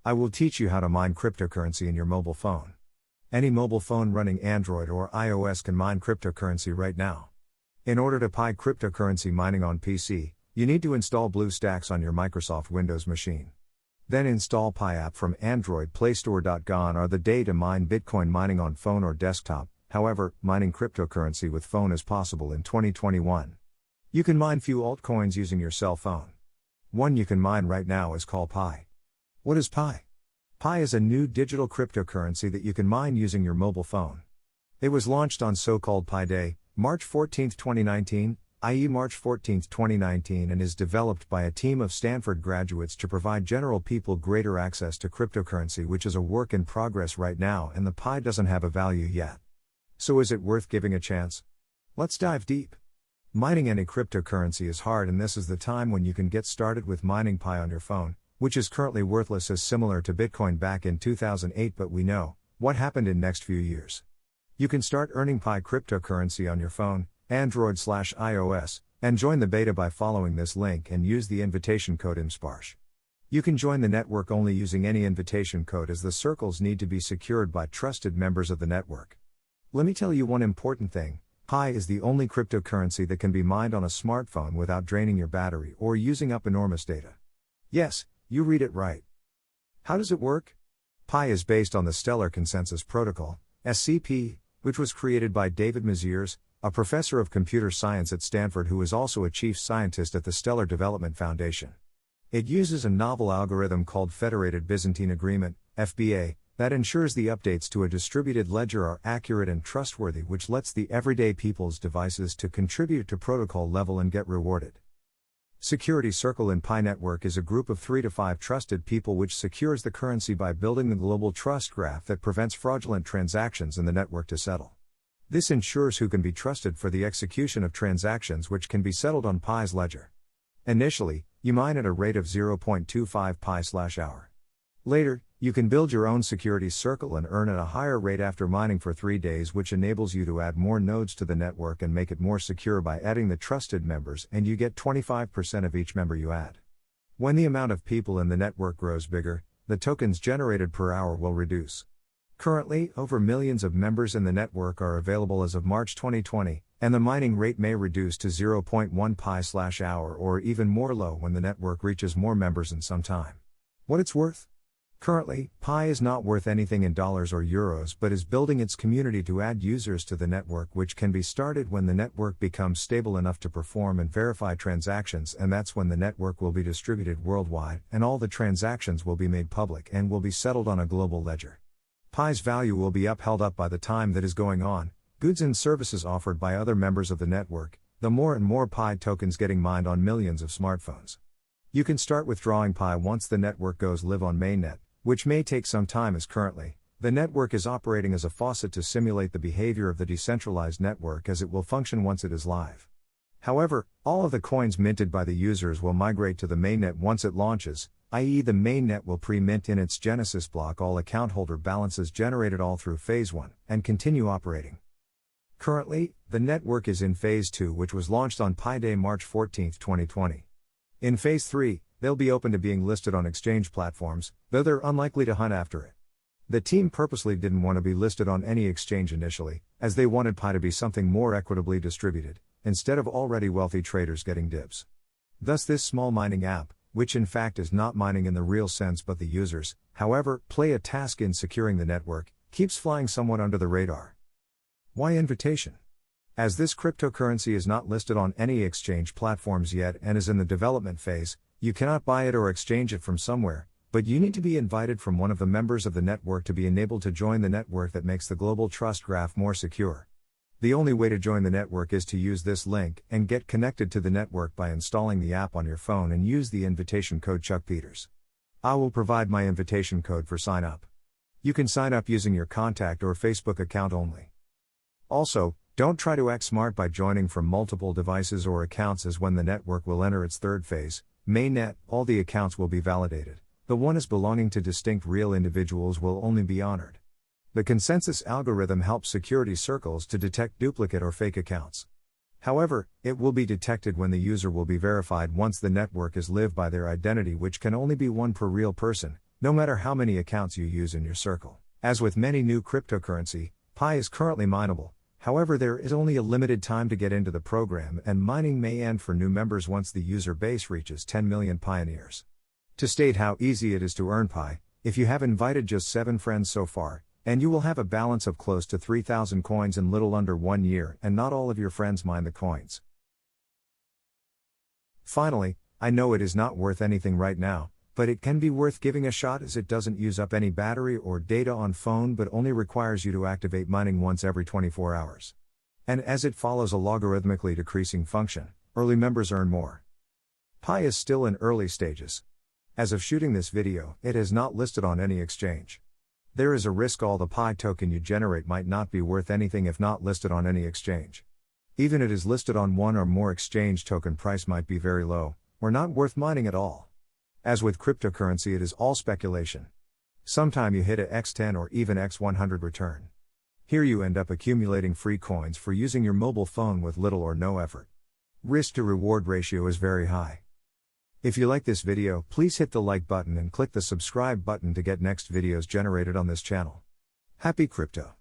I will teach you how to mine cryptocurrency in your mobile phone. Any mobile phone running Android or iOS can mine cryptocurrency right now. In order to Pi cryptocurrency mining on PC, you need to install BlueStacks on your Microsoft Windows machine. Then install Pi app from Android Playstore.Gone or the day to mine Bitcoin mining on phone or desktop. However, mining cryptocurrency with phone is possible in 2021. You can mine few altcoins using your cell phone. One you can mine right now is called Pi. What is Pi? Pi is a new digital cryptocurrency that you can mine using your mobile phone. It was launched on so-called Pi Day, March 14, 2019, i.e. March 14, 2019, and is developed by a team of Stanford graduates to provide general people greater access to cryptocurrency, which is a work in progress right now, and the Pi doesn't have a value yet. So is it worth giving a chance? Let's dive deep. Mining any cryptocurrency is hard, and this is the time when you can get started with mining Pi on your phone, which is currently worthless as similar to Bitcoin back in 2008, but we know what happened in next few years. You can start earning Pi cryptocurrency on your phone, Android/iOS, and join the beta by following this link and use the invitation code IMSPARSH. You can join the network only using any invitation code, as the circles need to be secured by trusted members of the network. Let me tell you one important thing. Pi is the only cryptocurrency that can be mined on a smartphone without draining your battery or using up enormous data. Yes, you read it right. How does it work? Pi is based on the Stellar Consensus Protocol, SCP, which was created by David Maziers, a professor of computer science at Stanford who is also a chief scientist at the Stellar Development Foundation. It uses a novel algorithm called Federated Byzantine Agreement, FBA, that ensures the updates to a distributed ledger are accurate and trustworthy, which lets the everyday people's devices to contribute to protocol level and get rewarded. Security Circle in Pi Network is a group of 3 to 5 trusted people which secures the currency by building the global trust graph that prevents fraudulent transactions in the network to settle. This ensures who can be trusted for the execution of transactions which can be settled on Pi's ledger. Initially, you mine at a rate of 0.25 Pi/hour. Later, you can build your own security circle and earn at a higher rate after mining for 3 days, which enables you to add more nodes to the network and make it more secure by adding the trusted members, and you get 25% of each member you add. When the amount of people in the network grows bigger, the tokens generated per hour will reduce. Currently, over millions of members in the network are available as of March 2020, and the mining rate may reduce to 0.1 Pi/hour or even more low when the network reaches more members in some time. What it's worth? Currently, Pi is not worth anything in dollars or euros, but is building its community to add users to the network, which can be started when the network becomes stable enough to perform and verify transactions, and that's when the network will be distributed worldwide, and all the transactions will be made public and will be settled on a global ledger. Pi's value will be upheld up by the time that is going on, goods and services offered by other members of the network, the more and more Pi tokens getting mined on millions of smartphones. You can start withdrawing Pi once the network goes live on mainnet, which may take some time, as currently, the network is operating as a faucet to simulate the behavior of the decentralized network as it will function once it is live. However, all of the coins minted by the users will migrate to the mainnet once it launches, i.e. the mainnet will pre-mint in its Genesis block all account holder balances generated all through Phase 1, and continue operating. Currently, the network is in Phase 2, which was launched on Pi Day March 14, 2020. In Phase 3, they'll be open to being listed on exchange platforms, though they're unlikely to hunt after it. The team purposely didn't want to be listed on any exchange initially, as they wanted Pi to be something more equitably distributed, instead of already wealthy traders getting dibs. Thus this small mining app, which in fact is not mining in the real sense but the users, however, play a task in securing the network, keeps flying somewhat under the radar. Why invitation? As this cryptocurrency is not listed on any exchange platforms yet and is in the development phase, you cannot buy it or exchange it from somewhere, but you need to be invited from one of the members of the network to be enabled to join the network that makes the global trust graph more secure. The only way to join the network is to use this link and get connected to the network by installing the app on your phone and use the invitation code Chuck Peters. I will provide my invitation code for sign up. You can sign up using your contact or Facebook account only. Also, don't try to act smart by joining from multiple devices or accounts, as when the network will enter its third phase, mainnet, all the accounts will be validated. The one as belonging to distinct real individuals will only be honored. The consensus algorithm helps security circles to detect duplicate or fake accounts. However, it will be detected when the user will be verified once the network is live by their identity, which can only be one per real person, no matter how many accounts you use in your circle. As with many new cryptocurrency, Pi is currently mineable, however there is only a limited time to get into the program and mining may end for new members once the user base reaches 10 million pioneers. To state how easy it is to earn Pi, if you have invited just 7 friends so far, and you will have a balance of close to 3,000 coins in little under 1 year and not all of your friends mine the coins. Finally, I know it is not worth anything right now, but it can be worth giving a shot as it doesn't use up any battery or data on phone but only requires you to activate mining once every 24 hours. And as it follows a logarithmically decreasing function, early members earn more. Pi is still in early stages. As of shooting this video, it is not listed on any exchange. There is a risk all the Pi token you generate might not be worth anything if not listed on any exchange. Even if it is listed on one or more exchange, token price might be very low, or not worth mining at all. As with cryptocurrency, it is all speculation. Sometime you hit a x10 or even x100 return. Here you end up accumulating free coins for using your mobile phone with little or no effort. Risk to reward ratio is very high. If you like this video, please hit the like button and click the subscribe button to get next videos generated on this channel. Happy crypto!